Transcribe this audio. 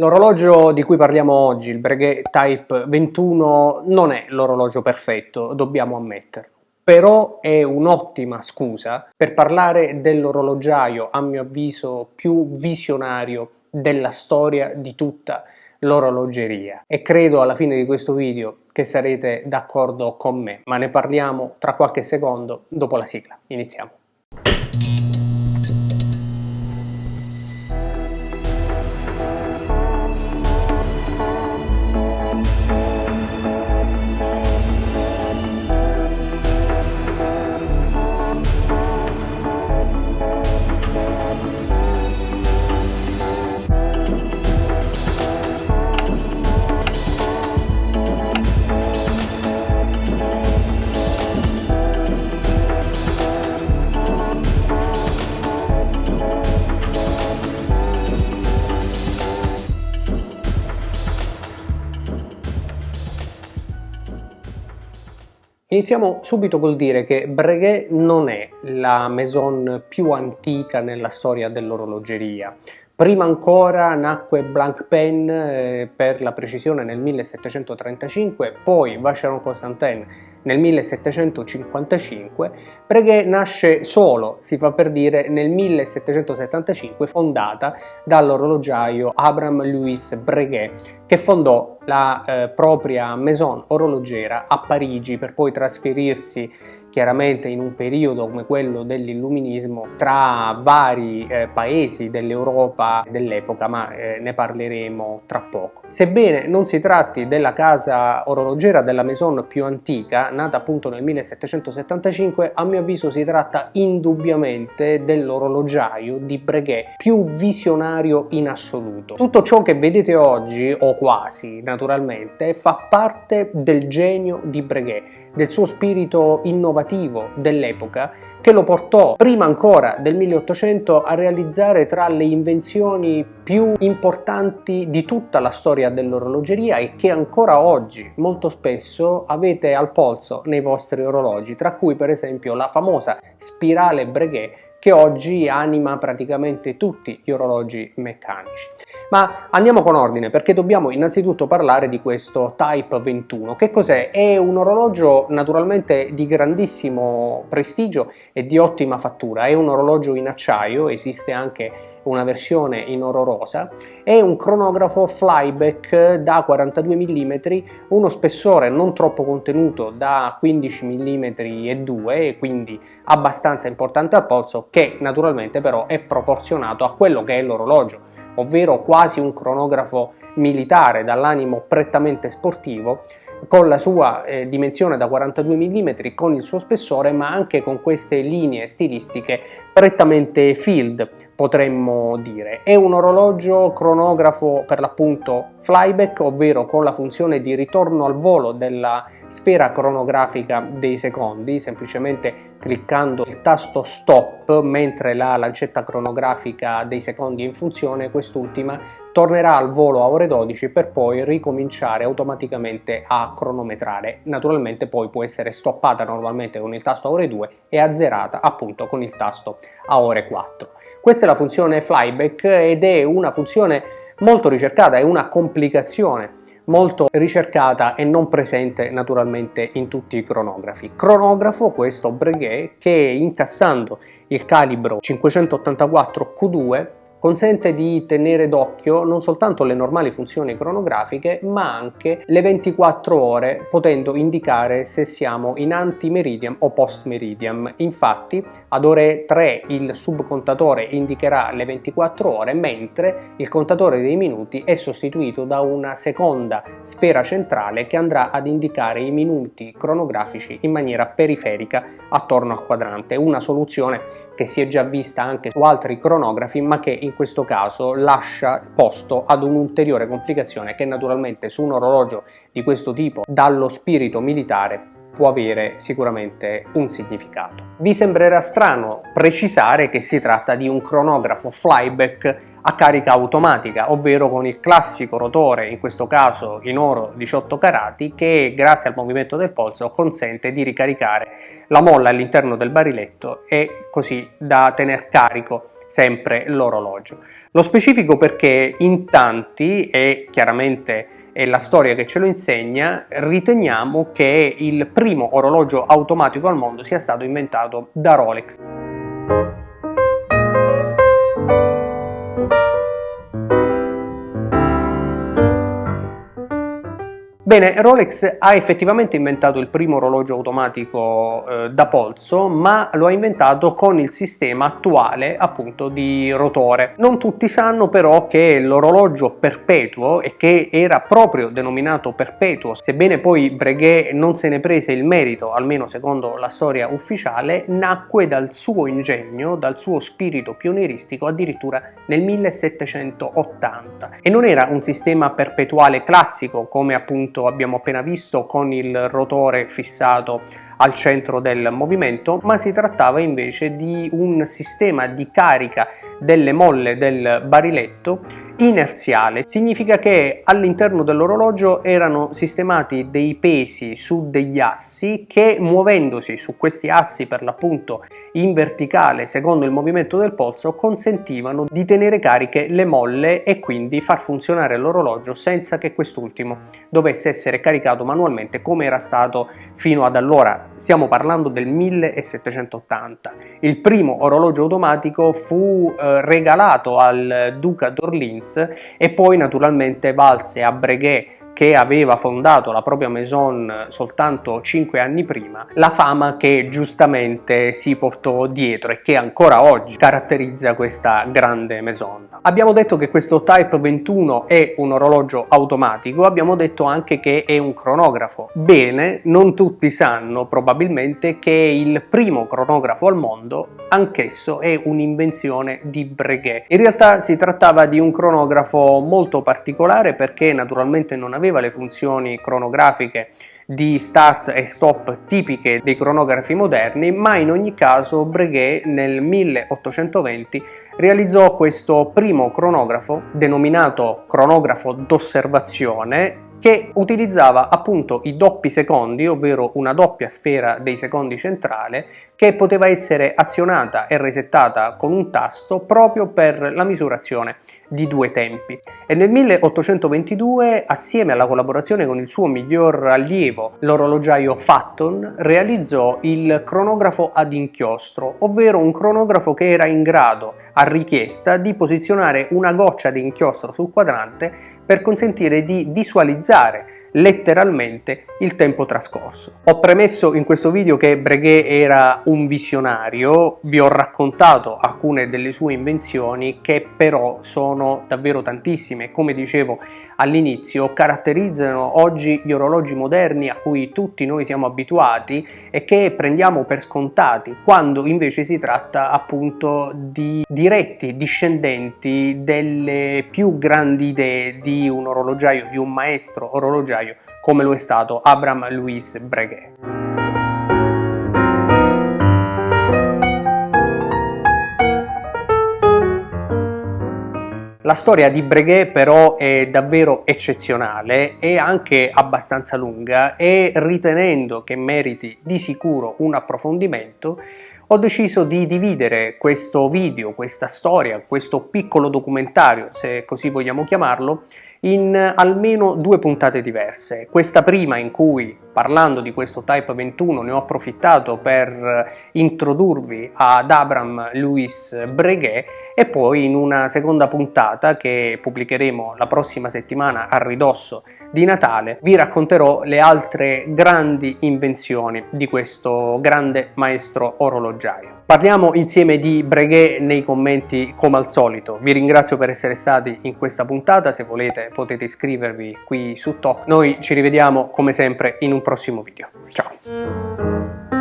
L'orologio di cui parliamo oggi, il Breguet Type 21, non è l'orologio perfetto, dobbiamo ammetterlo. Però è un'ottima scusa per parlare dell'orologiaio, a mio avviso, più visionario della storia di tutta l'orologeria. E credo alla fine di questo video che sarete d'accordo con me, ma ne parliamo tra qualche secondo dopo la sigla. Iniziamo. Iniziamo subito col dire che Breguet non è la maison più antica nella storia dell'orologeria. Prima ancora nacque Blancpain, per la precisione nel 1735, poi Vacheron Constantin nel 1755. Breguet nasce solo, si fa per dire, nel 1775, fondata dall'orologiaio Abraham Louis Breguet, che fondò la propria maison orologera a Parigi per poi trasferirsi chiaramente in un periodo come quello dell'illuminismo tra vari paesi dell'Europa dell'epoca, ma ne parleremo tra poco. Sebbene non si tratti della casa orologera della maison più antica, nata appunto nel 1775, a mio avviso si tratta indubbiamente dell'orologiaio di Breguet più visionario in assoluto. Tutto ciò che vedete oggi, o quasi naturalmente, fa parte del genio di Breguet, del suo spirito innovativo dell'epoca, che lo portò prima ancora del 1800 a realizzare tra le invenzioni più importanti di tutta la storia dell'orologeria e che ancora oggi molto spesso avete al polso nei vostri orologi, tra cui per esempio la famosa spirale Breguet, che oggi anima praticamente tutti gli orologi meccanici. Ma andiamo con ordine, perché dobbiamo innanzitutto parlare di questo Type 21. Che cos'è? È un orologio naturalmente di grandissimo prestigio e di ottima fattura. È un orologio in acciaio, esiste anche una versione in oro rosa. È un cronografo flyback da 42 mm, uno spessore non troppo contenuto da 15 mm e 2, quindi abbastanza importante al polso, che naturalmente però è proporzionato a quello che è l'orologio, ovvero quasi un cronografo militare dall'animo prettamente sportivo, con la sua dimensione da 42 mm, con il suo spessore, ma anche con queste linee stilistiche prettamente field, potremmo dire. È un orologio cronografo per l'appunto flyback, ovvero con la funzione di ritorno al volo della sfera cronografica dei secondi, semplicemente cliccando il tasto stop mentre la lancetta cronografica dei secondi è in funzione. Quest'ultima tornerà al volo a ore 12 per poi ricominciare automaticamente a cronometrare. Naturalmente poi può essere stoppata normalmente con il tasto a ore 2 e azzerata appunto con il tasto a ore 4. Questa è la funzione flyback ed è una funzione molto ricercata, è una complicazione molto ricercata e non presente naturalmente in tutti i cronografi. Cronografo questo Breguet che, incassando il calibro 584 Q2, consente di tenere d'occhio non soltanto le normali funzioni cronografiche, ma anche le 24 ore, potendo indicare se siamo in anti-meridian o post-meridian. Infatti ad ore 3 il subcontatore indicherà le 24 ore, mentre il contatore dei minuti è sostituito da una seconda sfera centrale che andrà ad indicare i minuti cronografici in maniera periferica attorno al quadrante. Una soluzione che si è già vista anche su altri cronografi, ma che in questo caso lascia posto ad un'ulteriore complicazione che naturalmente su un orologio di questo tipo, dallo spirito militare, può avere sicuramente un significato. Vi sembrerà strano precisare che si tratta di un cronografo flyback a carica automatica, ovvero con il classico rotore, in questo caso in oro 18 carati, che grazie al movimento del polso consente di ricaricare la molla all'interno del bariletto e così da tener carico sempre l'orologio. Lo specifico perché in tanti, e chiaramente è la storia che ce lo insegna, riteniamo che il primo orologio automatico al mondo sia stato inventato da Rolex. Bene, Rolex ha effettivamente inventato il primo orologio automatico da polso, ma lo ha inventato con il sistema attuale appunto di rotore. Non tutti sanno però che l'orologio perpetuo, e che era proprio denominato perpetuo, sebbene poi Breguet non se ne prese il merito, almeno secondo la storia ufficiale, nacque dal suo ingegno, dal suo spirito pionieristico addirittura nel 1780. E non era un sistema perpetuale classico come appunto abbiamo appena visto con il rotore fissato al centro del movimento, ma si trattava invece di un sistema di carica delle molle del bariletto inerziale. Significa che all'interno dell'orologio erano sistemati dei pesi su degli assi che, muovendosi su questi assi per l'appunto in verticale secondo il movimento del polso, consentivano di tenere cariche le molle e quindi far funzionare l'orologio senza che quest'ultimo dovesse essere caricato manualmente come era stato fino ad allora. Stiamo parlando del 1780. Il primo orologio automatico fu regalato al duca d'Orléans e poi naturalmente valse a Breguet, che aveva fondato la propria maison soltanto 5 anni prima, la fama che giustamente si portò dietro e che ancora oggi caratterizza questa grande maison. Abbiamo detto che questo Type 21 è un orologio automatico, abbiamo detto anche che è un cronografo. Bene, non tutti sanno probabilmente che il primo cronografo al mondo anch'esso è un'invenzione di Breguet. In realtà si trattava di un cronografo molto particolare perché naturalmente non aveva le funzioni cronografiche di start e stop tipiche dei cronografi moderni, ma in ogni caso Breguet nel 1820 realizzò questo primo cronografo denominato cronografo d'osservazione, che utilizzava appunto i doppi secondi, ovvero una doppia sfera dei secondi centrale che poteva essere azionata e resettata con un tasto proprio per la misurazione di due tempi. E nel 1822, assieme alla collaborazione con il suo miglior allievo, l'orologiaio Fatton, realizzò il cronografo ad inchiostro, ovvero un cronografo che era in grado, a richiesta, di posizionare una goccia di inchiostro sul quadrante per consentire di visualizzare letteralmente il tempo trascorso. Ho premesso in questo video che Breguet era un visionario, vi ho raccontato alcune delle sue invenzioni che però sono davvero tantissime, come dicevo all'inizio caratterizzano oggi gli orologi moderni a cui tutti noi siamo abituati e che prendiamo per scontati, quando invece si tratta appunto di diretti discendenti delle più grandi idee di un orologiaio, di un maestro orologiaio come lo è stato Abraham Louis Breguet. La storia di Breguet però è davvero eccezionale e anche abbastanza lunga, e ritenendo che meriti di sicuro un approfondimento ho deciso di dividere questo video, questa storia, questo piccolo documentario, se così vogliamo chiamarlo, in almeno due puntate diverse. Questa prima in cui, parlando di questo Type 21, ne ho approfittato per introdurvi ad Abraham Louis Breguet, e poi in una seconda puntata che pubblicheremo la prossima settimana a ridosso di Natale vi racconterò le altre grandi invenzioni di questo grande maestro orologiaio. Parliamo insieme di Breguet nei commenti come al solito. Vi ringrazio per essere stati in questa puntata, se volete potete iscrivervi qui su Talk. Noi ci rivediamo come sempre in un prossimo video. Ciao!